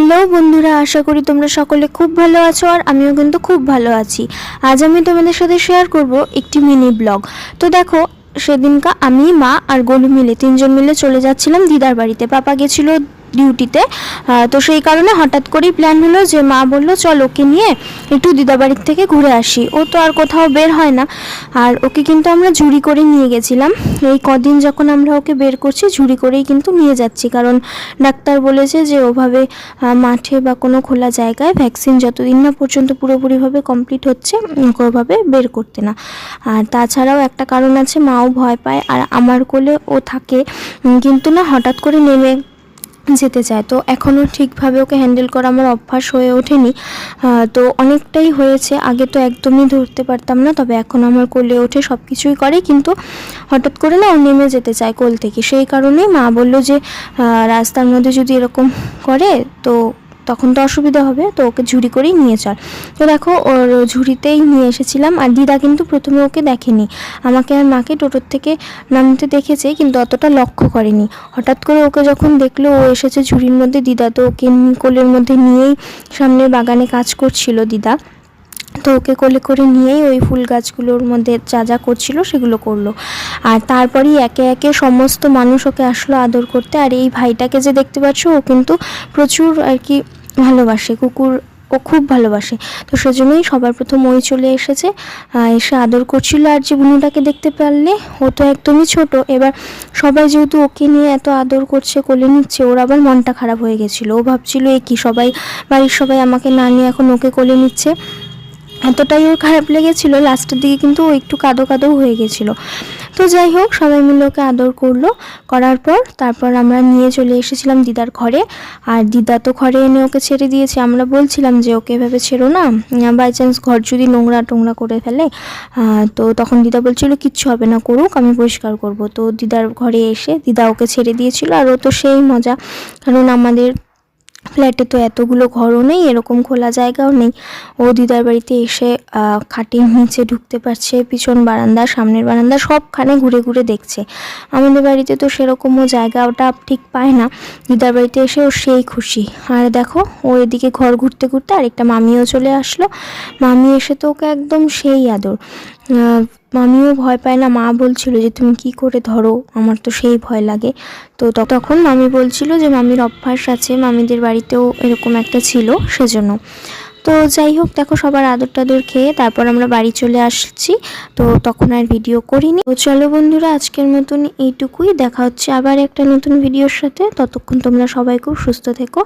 Hello বন্ধুরা, আশা করি তোমরা সকলে খুব ভালো আছো আর আমিও কিন্তু খুব ভালো আছি। আজ আমি তোমাদের সাথে শেয়ার করব একটি মিনি ব্লগ। তো দেখো, সেদিনকা আমি, মা আর গোলু মিলে তিনজন মিলে চলে যাচ্ছিলাম দিদার বাড়িতে। পাপা গেছিলো ডিউটিতে, তো সেই কারণে হঠাৎ করেই প্ল্যান হলো যে মা বললো চল ওকে নিয়ে একটু দিদা বাড়ির থেকে ঘুরে আসি। ও তো আর কোথাও বের হয় না, আর ওকে কিন্তু আমরা ঝুড়ি করে নিয়ে গেছিলাম। এই কদিন যখন আমরা ওকে বের করছি ঝুড়ি করেই কিন্তু নিয়ে যাচ্ছি, কারণ ডাক্তার বলেছে যে ওভাবে মাঠে বা কোনো খোলা জায়গায় ভ্যাকসিন যতদিন না পর্যন্ত পুরোপুরিভাবে কমপ্লিট হচ্ছে ওভাবে বের করতে না। আর তাছাড়াও একটা কারণ আছে, মাও ভয় পায় আর আমার কোলে ও থাকে, কিন্তু না হঠাৎ করে নেমে যেতে চায়। তো এখনও ঠিকভাবে ওকে হ্যান্ডেল করা আমার অভ্যাস হয়ে ওঠেনি। তো অনেকটাই হয়েছে, আগে তো একদমই ধরতে পারতাম না, তবে এখন আমার কোলে ওঠে, সব কিছুই করে, কিন্তু হঠাৎ করে না ও নেমে যেতে চায় কোল থেকে। সেই কারণেই মা বলল যে রাস্তার মধ্যে যদি এরকম করে তো তখন তো অসুবিধা হবে, তো ওকে ঝুড়ি করেই নিয়ে চল। তো দেখো, ওর ঝুড়িতেই নিয়ে এসেছিলাম। আর দিদা কিন্তু প্রথমে ওকে দেখেনি, আমাকে আর মাকে টোটোর থেকে নামতে দেখেছে কিন্তু অতটা লক্ষ্য করেনি। হঠাৎ করে ওকে যখন দেখলো ও এসেছে ঝুড়ির মধ্যে, দিদা তো ওকে কোলের মধ্যে নিয়েই সামনের বাগানে কাজ করছিল দিদা, তো ওকে কোলে করে নিয়েই ওই ফুল গাছগুলোর মধ্যে যা যা করছিল সেগুলো করলো। আর তারপরেই একে একে সমস্ত মানুষ ওকে আসলো আদর করতে। আর এই ভাইটাকে যে দেখতে পাচ্ছ, ও কিন্তু প্রচুর আর কি ভালোবাসে কুকুর, ও খুব ভালোবাসে। তো সেজন্যই সবার প্রথম ওই চলে এসেছে, এসে আদর করছিল। আর যে বুনুটাকে দেখতে পারলে, ও তো একদমই ছোট, এবার সবাই যেহেতু ওকে নিয়ে এত আদর করছে, কোলে নিচ্ছে, ওর আবার মনটা খারাপ হয়ে গেছিলো। ও ভাবছিল এ কি, সবাই বাড়ির সবাই আমাকে না নিয়ে এখন ওকে কোলে নিচ্ছে, এতটাই ওর খারাপ লেগেছিলো। লাস্টের দিকে কিন্তু ও একটু কাঁদো কাঁদো হয়ে গেছিলো। তো যাই হোক, সবাই মিলে ওকে আদর করলো, করার পর তারপর আমরা নিয়ে চলে এসেছিলাম দিদার ঘরে। আর দিদা তো ঘরে এনে ওকে ছেড়ে দিয়েছে। আমরা বলছিলাম যে ওকে এভাবে ছেড়ো না, বাই চান্স ঘর যদি নোংরা টোংরা করে ফেলে, তো তখন দিদা বলছিল কিচ্ছু হবে না, করুক, আমি পরিষ্কার করব। তো দিদার ঘরে এসে দিদা ওকে ছেড়ে দিয়েছিল। আর ও তো সেই মজা, কারণ আমাদের ফ্ল্যাটে তো এতগুলো ঘরও নেই, এরকম খোলা জায়গাও নেই। ও দিদার বাড়িতে এসে খাটের নিচে ঢুকতে পারছে, পিছন বারান্দা, সামনের বারান্দা, সবখানে ঘুরে ঘুরে দেখছে। আমাদের বাড়িতে তো সেরকমও জায়গাটা ঠিক পায় না, দিদার বাড়িতে এসে ও সেই খুশি। আর দেখো, ও এদিকে ঘর ঘুরতে ঘুরতে আরেকটা মামিও চলে আসলো। মামি এসে তো ওকে একদম সেই আদর। মামিও ভয় পায় না, মা বলছিল যে তুমি কি করে ধরো, আমার তো সেই ভয় লাগে। তো তখন মামি বলছিল যে মামির অভ্যাস আছে, মামিদের বাড়িতেও এরকম একটা ছিল, সেজন্য। তো যাই হোক, দেখো সবার আদর টাদর খেয়ে তারপর আমরা বাড়ি চলে আসছি। তো তখন আর ভিডিও করিনি। তো চলো বন্ধুরা, আজকের মতন এইটুকুই, দেখা হচ্ছে আবার একটা নতুন ভিডিওর সাথে। ততক্ষণ তোমরা সবাই খুব সুস্থ থেকো।